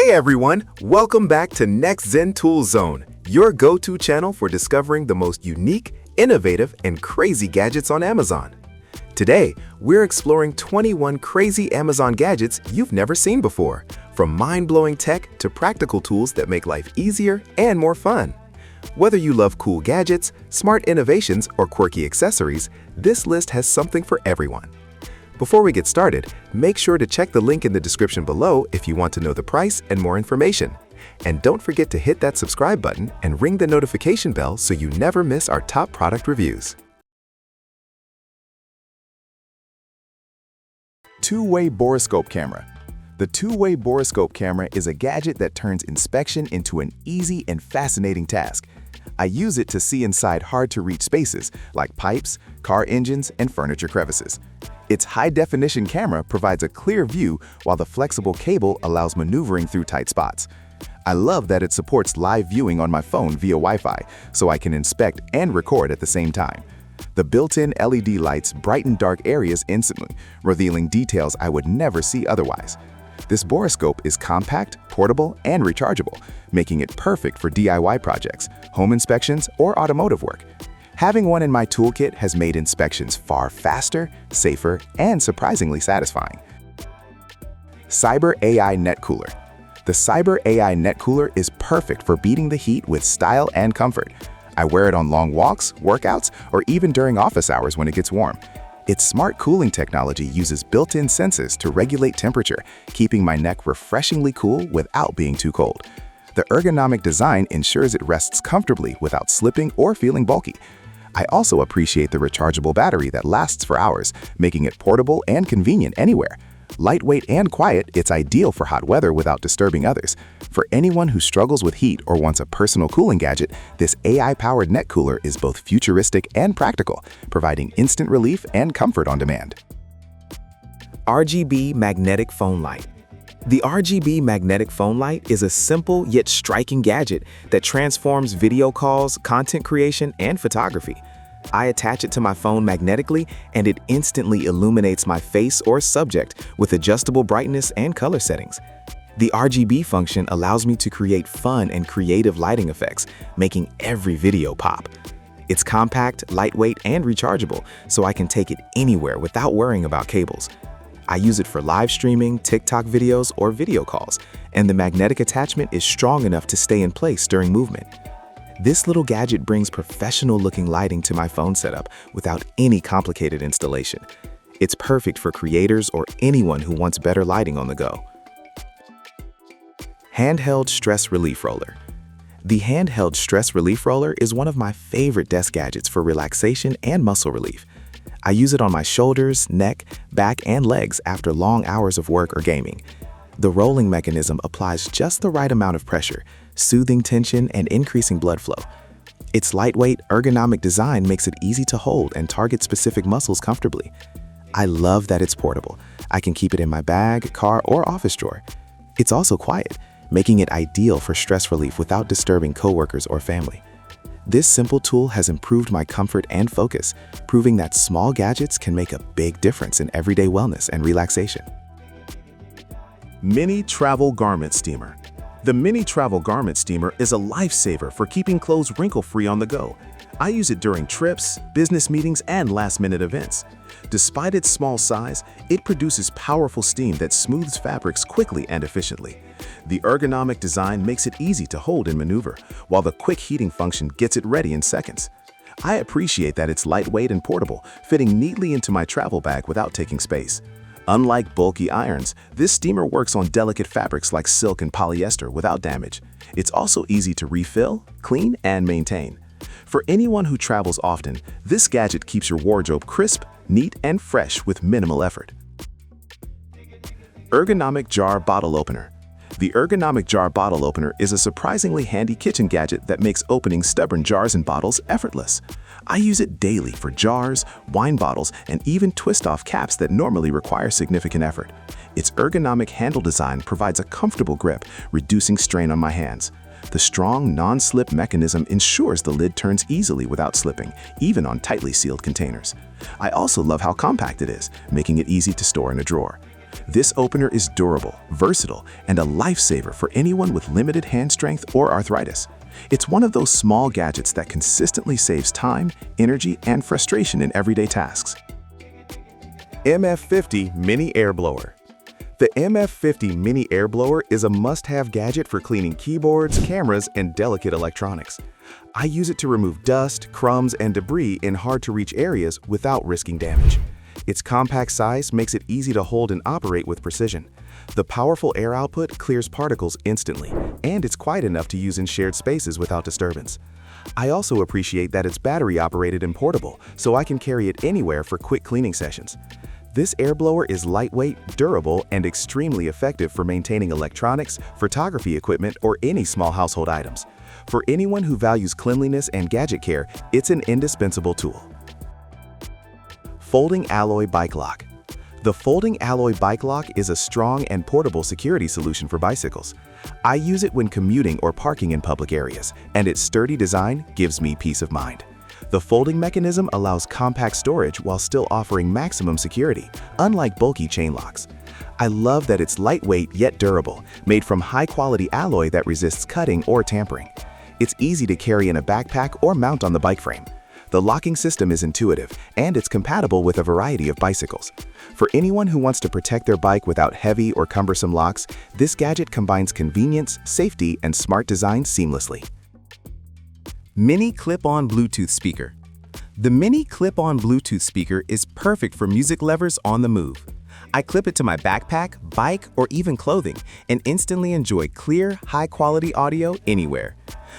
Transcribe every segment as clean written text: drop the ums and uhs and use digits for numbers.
Hey everyone, welcome back to Next Zen Tool Zone, your go-to channel for discovering the most unique, innovative, and crazy gadgets on Amazon. Today, we're exploring 21 crazy Amazon gadgets you've never seen before, from mind-blowing tech to practical tools that make life easier and more fun. Whether you love cool gadgets, smart innovations, or quirky accessories, this list has something for everyone. Before we get started, make sure to check the link in the description below if you want to know the price and more information. And don't forget to hit that subscribe button and ring the notification bell so you never miss our top product reviews. Two-way borescope camera. The two-way borescope camera is a gadget that turns inspection into an easy and fascinating task. I use it to see inside hard-to-reach spaces like pipes, car engines, and furniture crevices. Its high-definition camera provides a clear view while the flexible cable allows maneuvering through tight spots. I love that it supports live viewing on my phone via Wi-Fi, so I can inspect and record at the same time. The built-in LED lights brighten dark areas instantly, revealing details I would never see otherwise. This borescope is compact, portable, and rechargeable, making it perfect for DIY projects, home inspections, or automotive work. Having one in my toolkit has made inspections far faster, safer, and surprisingly satisfying. Cyber AI Net Cooler. The Cyber AI Net Cooler is perfect for beating the heat with style and comfort. I wear it on long walks, workouts, or even during office hours when it gets warm. Its smart cooling technology uses built-in sensors to regulate temperature, keeping my neck refreshingly cool without being too cold. The ergonomic design ensures it rests comfortably without slipping or feeling bulky. I also appreciate the rechargeable battery that lasts for hours, making it portable and convenient anywhere. Lightweight and quiet, it's ideal for hot weather without disturbing others. For anyone who struggles with heat or wants a personal cooling gadget, this AI-powered net cooler is both futuristic and practical, providing instant relief and comfort on demand. RGB Magnetic Phone Light. The RGB magnetic phone light is a simple yet striking gadget that transforms video calls, content creation, and photography. I attach it to my phone magnetically, and it instantly illuminates my face or subject with adjustable brightness and color settings. The RGB function allows me to create fun and creative lighting effects, making every video pop. It's compact, lightweight, and rechargeable, so I can take it anywhere without worrying about cables. I use it for live streaming, TikTok videos, or video calls, and the magnetic attachment is strong enough to stay in place during movement. This little gadget brings professional-looking lighting to my phone setup without any complicated installation. It's perfect for creators or anyone who wants better lighting on the go. Handheld Stress Relief Roller. The handheld stress relief roller is one of my favorite desk gadgets for relaxation and muscle relief. I use it on my shoulders, neck, back, and legs after long hours of work or gaming. The rolling mechanism applies just the right amount of pressure, soothing tension and increasing blood flow. Its lightweight, ergonomic design makes it easy to hold and target specific muscles comfortably. I love that it's portable. I can keep it in my bag, car, or office drawer. It's also quiet, making it ideal for stress relief without disturbing coworkers or family. This simple tool has improved my comfort and focus, proving that small gadgets can make a big difference in everyday wellness and relaxation. Mini Travel Garment Steamer. The Mini Travel Garment Steamer is a lifesaver for keeping clothes wrinkle-free on the go. I use it during trips, business meetings, and last-minute events. Despite its small size, it produces powerful steam that smooths fabrics quickly and efficiently. The ergonomic design makes it easy to hold and maneuver, while the quick heating function gets it ready in seconds. I appreciate that it's lightweight and portable, fitting neatly into my travel bag without taking space. Unlike bulky irons, this steamer works on delicate fabrics like silk and polyester without damage. It's also easy to refill, clean, and maintain. For anyone who travels often, this gadget keeps your wardrobe crisp, neat, and fresh with minimal effort. Ergonomic Jar Bottle Opener. The ergonomic jar bottle opener is a surprisingly handy kitchen gadget that makes opening stubborn jars and bottles effortless. I use it daily for jars, wine bottles, and even twist-off caps that normally require significant effort. Its ergonomic handle design provides a comfortable grip, reducing strain on my hands. The strong, non-slip mechanism ensures the lid turns easily without slipping, even on tightly sealed containers. I also love how compact it is, making it easy to store in a drawer. This opener is durable, versatile, and a lifesaver for anyone with limited hand strength or arthritis. It's one of those small gadgets that consistently saves time, energy, and frustration in everyday tasks. MF50 Mini Air Blower. The MF50 Mini Air Blower is a must-have gadget for cleaning keyboards, cameras, and delicate electronics. I use it to remove dust, crumbs, and debris in hard-to-reach areas without risking damage. Its compact size makes it easy to hold and operate with precision. The powerful air output clears particles instantly, and it's quiet enough to use in shared spaces without disturbance. I also appreciate that it's battery-operated and portable, so I can carry it anywhere for quick cleaning sessions. This air blower is lightweight, durable, and extremely effective for maintaining electronics, photography equipment, or any small household items. For anyone who values cleanliness and gadget care, it's an indispensable tool. Folding Alloy Bike Lock. The Folding Alloy Bike Lock is a strong and portable security solution for bicycles. I use it when commuting or parking in public areas, and its sturdy design gives me peace of mind. The folding mechanism allows compact storage while still offering maximum security, unlike bulky chain locks. I love that it's lightweight yet durable, made from high-quality alloy that resists cutting or tampering. It's easy to carry in a backpack or mount on the bike frame. The locking system is intuitive, and it's compatible with a variety of bicycles. For anyone who wants to protect their bike without heavy or cumbersome locks, this gadget combines convenience, safety, and smart design seamlessly. Mini Clip-On Bluetooth Speaker. The Mini Clip-On Bluetooth speaker is perfect for music lovers on the move. I clip it to my backpack, bike, or even clothing, and instantly enjoy clear, high-quality audio anywhere.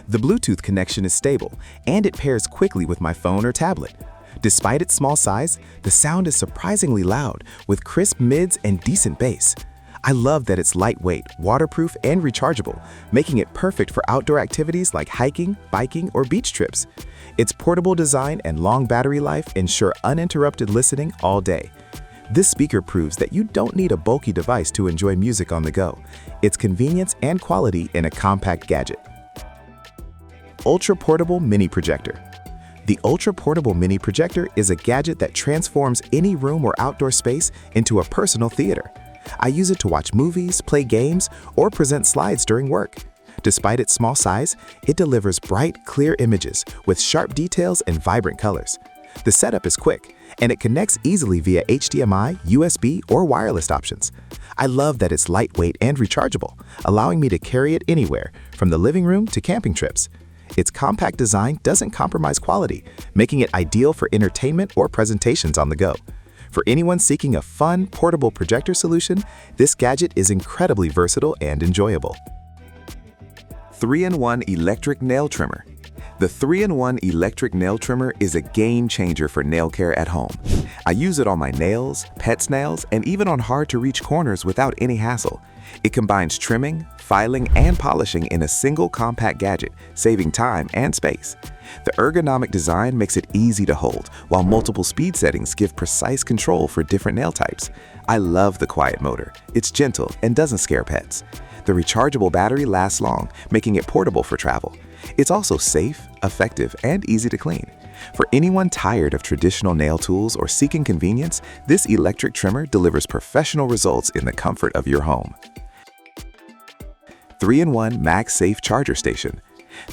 The Bluetooth connection is stable, and it pairs quickly with my phone or tablet. Despite its small size, the sound is surprisingly loud, with crisp mids and decent bass. I love that it's lightweight, waterproof, and rechargeable, making it perfect for outdoor activities like hiking, biking, or beach trips. Its portable design and long battery life ensure uninterrupted listening all day. This speaker proves that you don't need a bulky device to enjoy music on the go. It's convenience and quality in a compact gadget. Ultra Portable Mini Projector. The Ultra Portable Mini Projector is a gadget that transforms any room or outdoor space into a personal theater. I use it to watch movies, play games, or present slides during work. Despite its small size, it delivers bright, clear images with sharp details and vibrant colors. The setup is quick, and it connects easily via HDMI, USB, or wireless options. I love that it's lightweight and rechargeable, allowing me to carry it anywhere, from the living room to camping trips. Its compact design doesn't compromise quality, making it ideal for entertainment or presentations on the go. For anyone seeking a fun, portable projector solution, this gadget is incredibly versatile and enjoyable. 3-in-1 Electric Nail Trimmer. The 3-in-1 electric nail trimmer is a game changer for nail care at home. I use it on my nails, pets' nails, and even on hard-to-reach corners without any hassle. It combines trimming, filing, and polishing in a single compact gadget, saving time and space. The ergonomic design makes it easy to hold, while multiple speed settings give precise control for different nail types. I love the quiet motor. It's gentle and doesn't scare pets. The rechargeable battery lasts long, making it portable for travel. It's also safe, effective, and easy to clean. For anyone tired of traditional nail tools or seeking convenience, this electric trimmer delivers professional results in the comfort of your home. 3-in-1 MagSafe Charger Station.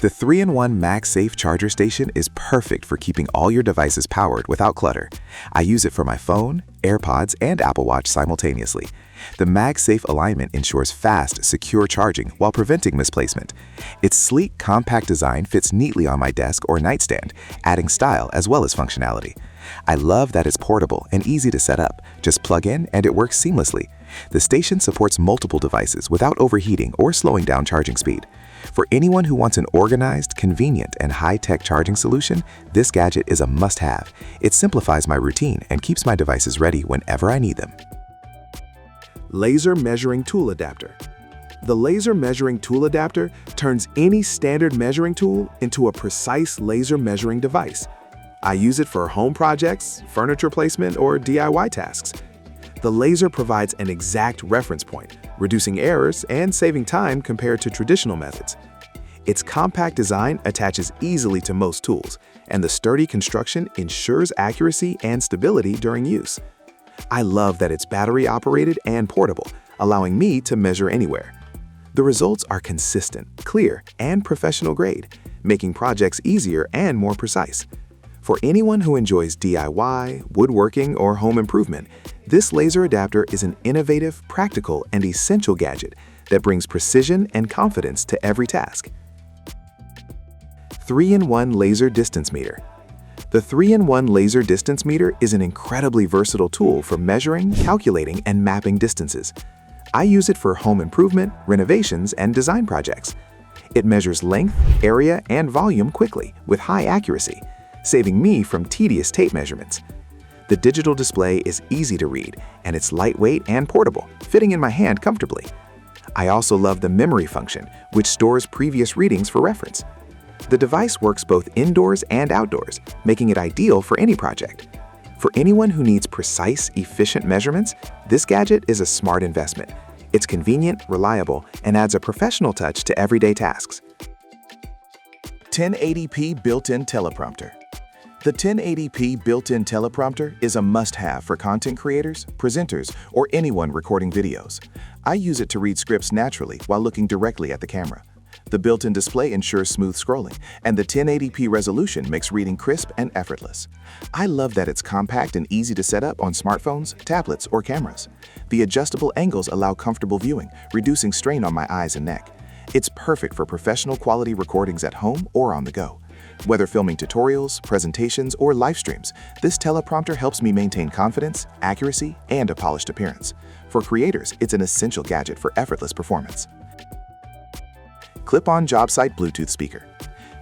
The 3-in-1 MagSafe Charger Station is perfect for keeping all your devices powered without clutter. I use it for my phone, AirPods, and Apple Watch simultaneously. The MagSafe alignment ensures fast, secure charging while preventing misplacement. Its sleek, compact design fits neatly on my desk or nightstand, adding style as well as functionality. I love that it's portable and easy to set up. Just plug in and it works seamlessly. The station supports multiple devices without overheating or slowing down charging speed. For anyone who wants an organized, convenient, and high-tech charging solution, this gadget is a must-have. It simplifies my routine and keeps my devices ready whenever I need them. Laser Measuring Tool Adapter. The Laser Measuring Tool Adapter turns any standard measuring tool into a precise laser measuring device. I use it for home projects, furniture placement, or DIY tasks. The laser provides an exact reference point, reducing errors and saving time compared to traditional methods. Its compact design attaches easily to most tools, and the sturdy construction ensures accuracy and stability during use. I love that it's battery-operated and portable, allowing me to measure anywhere. The results are consistent, clear, and professional grade, making projects easier and more precise. For anyone who enjoys DIY, woodworking, or home improvement, this laser adapter is an innovative, practical, and essential gadget that brings precision and confidence to every task. 3-in-1 Laser Distance Meter. The 3-in-1 Laser Distance Meter is an incredibly versatile tool for measuring, calculating, and mapping distances. I use it for home improvement, renovations, and design projects. It measures length, area, and volume quickly with high accuracy, saving me from tedious tape measurements. The digital display is easy to read, and it's lightweight and portable, fitting in my hand comfortably. I also love the memory function, which stores previous readings for reference. The device works both indoors and outdoors, making it ideal for any project. For anyone who needs precise, efficient measurements, this gadget is a smart investment. It's convenient, reliable, and adds a professional touch to everyday tasks. 1080p built-in teleprompter. The 1080p built-in teleprompter is a must-have for content creators, presenters, or anyone recording videos. I use it to read scripts naturally while looking directly at the camera. The built-in display ensures smooth scrolling, and the 1080p resolution makes reading crisp and effortless. I love that it's compact and easy to set up on smartphones, tablets, or cameras. The adjustable angles allow comfortable viewing, reducing strain on my eyes and neck. It's perfect for professional quality recordings at home or on the go. Whether filming tutorials, presentations, or live streams, this teleprompter helps me maintain confidence, accuracy, and a polished appearance. For creators, it's an essential gadget for effortless performance. Clip-on job site Bluetooth speaker.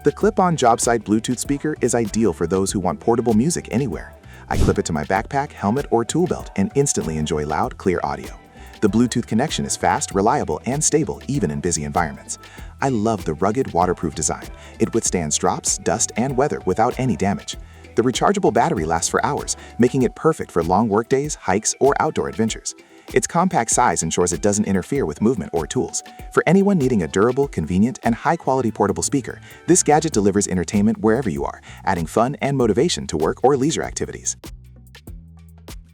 The clip-on job site Bluetooth speaker is ideal for those who want portable music anywhere. I clip it to my backpack, helmet, or tool belt and instantly enjoy loud, clear audio. The Bluetooth connection is fast, reliable, and stable even in busy environments. I love the rugged, waterproof design. It withstands drops, dust, and weather without any damage. The rechargeable battery lasts for hours, making it perfect for long workdays, hikes, or outdoor adventures. Its compact size ensures it doesn't interfere with movement or tools. For anyone needing a durable, convenient, and high-quality portable speaker, this gadget delivers entertainment wherever you are, adding fun and motivation to work or leisure activities.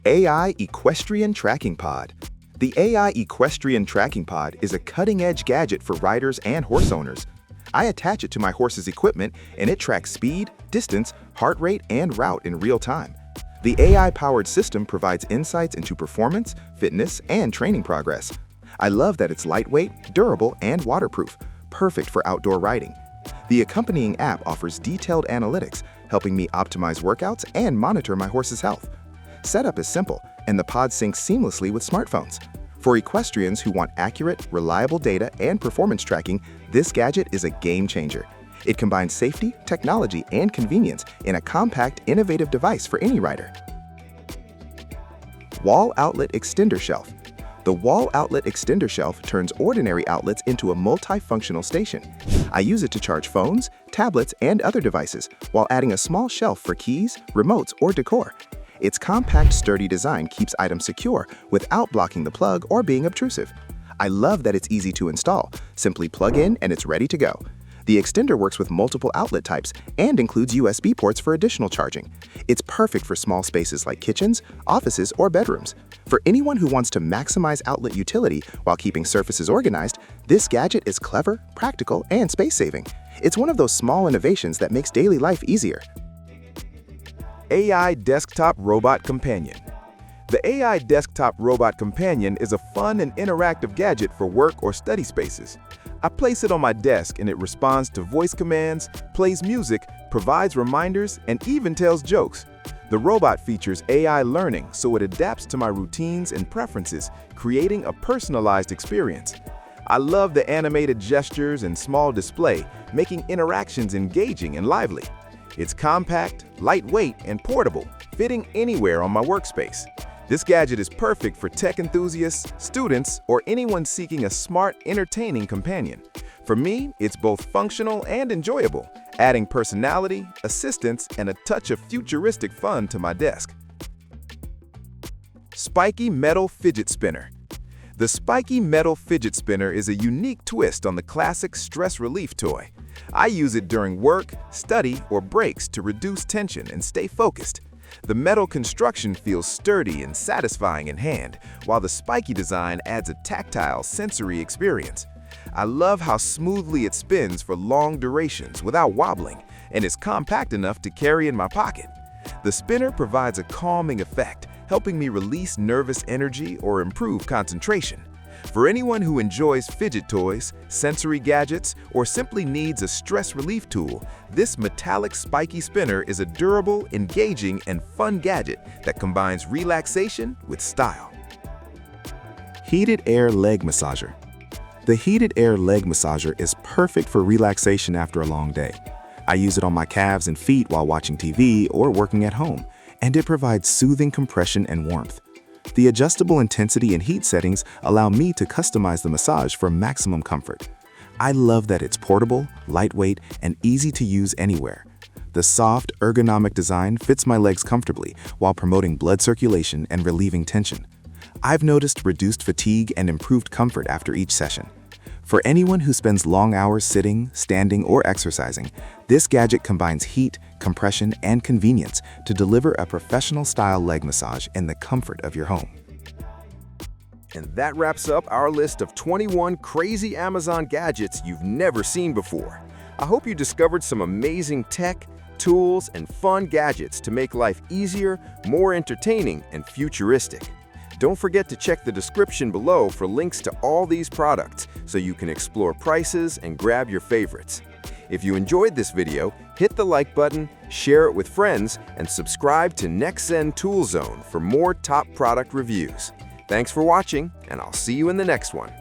AI Equestrian Tracking Pod. The AI Equestrian Tracking Pod is a cutting-edge gadget for riders and horse owners. I attach it to my horse's equipment, and it tracks speed, distance, heart rate, and route in real time. The AI-powered system provides insights into performance, fitness, and training progress. I love that it's lightweight, durable, and waterproof, perfect for outdoor riding. The accompanying app offers detailed analytics, helping me optimize workouts and monitor my horse's health. Setup is simple, and the pod syncs seamlessly with smartphones. For equestrians who want accurate, reliable data and performance tracking, this gadget is a game changer. It combines safety, technology, and convenience in a compact, innovative device for any rider. Wall Outlet Extender Shelf. The Wall Outlet Extender Shelf turns ordinary outlets into a multifunctional station. I use it to charge phones, tablets, and other devices, while adding a small shelf for keys, remotes, or decor. Its compact, sturdy design keeps items secure without blocking the plug or being obtrusive. I love that it's easy to install. Simply plug in and it's ready to go. The extender works with multiple outlet types and includes USB ports for additional charging. It's perfect for small spaces like kitchens, offices, or bedrooms. For anyone who wants to maximize outlet utility while keeping surfaces organized, this gadget is clever, practical, and space-saving. It's one of those small innovations that makes daily life easier. AI Desktop Robot Companion. The AI Desktop Robot Companion is a fun and interactive gadget for work or study spaces. I place it on my desk and it responds to voice commands, plays music, provides reminders, and even tells jokes. The robot features AI learning, so it adapts to my routines and preferences, creating a personalized experience. I love the animated gestures and small display, making interactions engaging and lively. It's compact, lightweight, and portable, fitting anywhere on my workspace. This gadget is perfect for tech enthusiasts, students, or anyone seeking a smart, entertaining companion. For me, it's both functional and enjoyable, adding personality, assistance, and a touch of futuristic fun to my desk. Spiky Metal Fidget Spinner. The spiky metal fidget spinner is a unique twist on the classic stress relief toy. I use it during work, study, or breaks to reduce tension and stay focused. The metal construction feels sturdy and satisfying in hand, while the spiky design adds a tactile, sensory experience. I love how smoothly it spins for long durations without wobbling, and is compact enough to carry in my pocket. The spinner provides a calming effect, helping me release nervous energy or improve concentration. For anyone who enjoys fidget toys, sensory gadgets, or simply needs a stress relief tool, this metallic spiky spinner is a durable, engaging, and fun gadget that combines relaxation with style. Heated Air Leg Massager. The Heated Air Leg Massager is perfect for relaxation after a long day. I use it on my calves and feet while watching TV or working at home, and it provides soothing compression and warmth. The adjustable intensity and heat settings allow me to customize the massage for maximum comfort. I love that it's portable, lightweight, and easy to use anywhere. The soft, ergonomic design fits my legs comfortably while promoting blood circulation and relieving tension. I've noticed reduced fatigue and improved comfort after each session. For anyone who spends long hours sitting, standing, or exercising, this gadget combines heat, compression, and convenience to deliver a professional-style leg massage in the comfort of your home. And that wraps up our list of 21 crazy Amazon gadgets you've never seen before. I hope you discovered some amazing tech, tools, and fun gadgets to make life easier, more entertaining, and futuristic. Don't forget to check the description below for links to all these products so you can explore prices and grab your favorites. If you enjoyed this video, hit the like button, share it with friends, and subscribe to NextZen Tool Zone for more top product reviews. Thanks for watching, and I'll see you in the next one.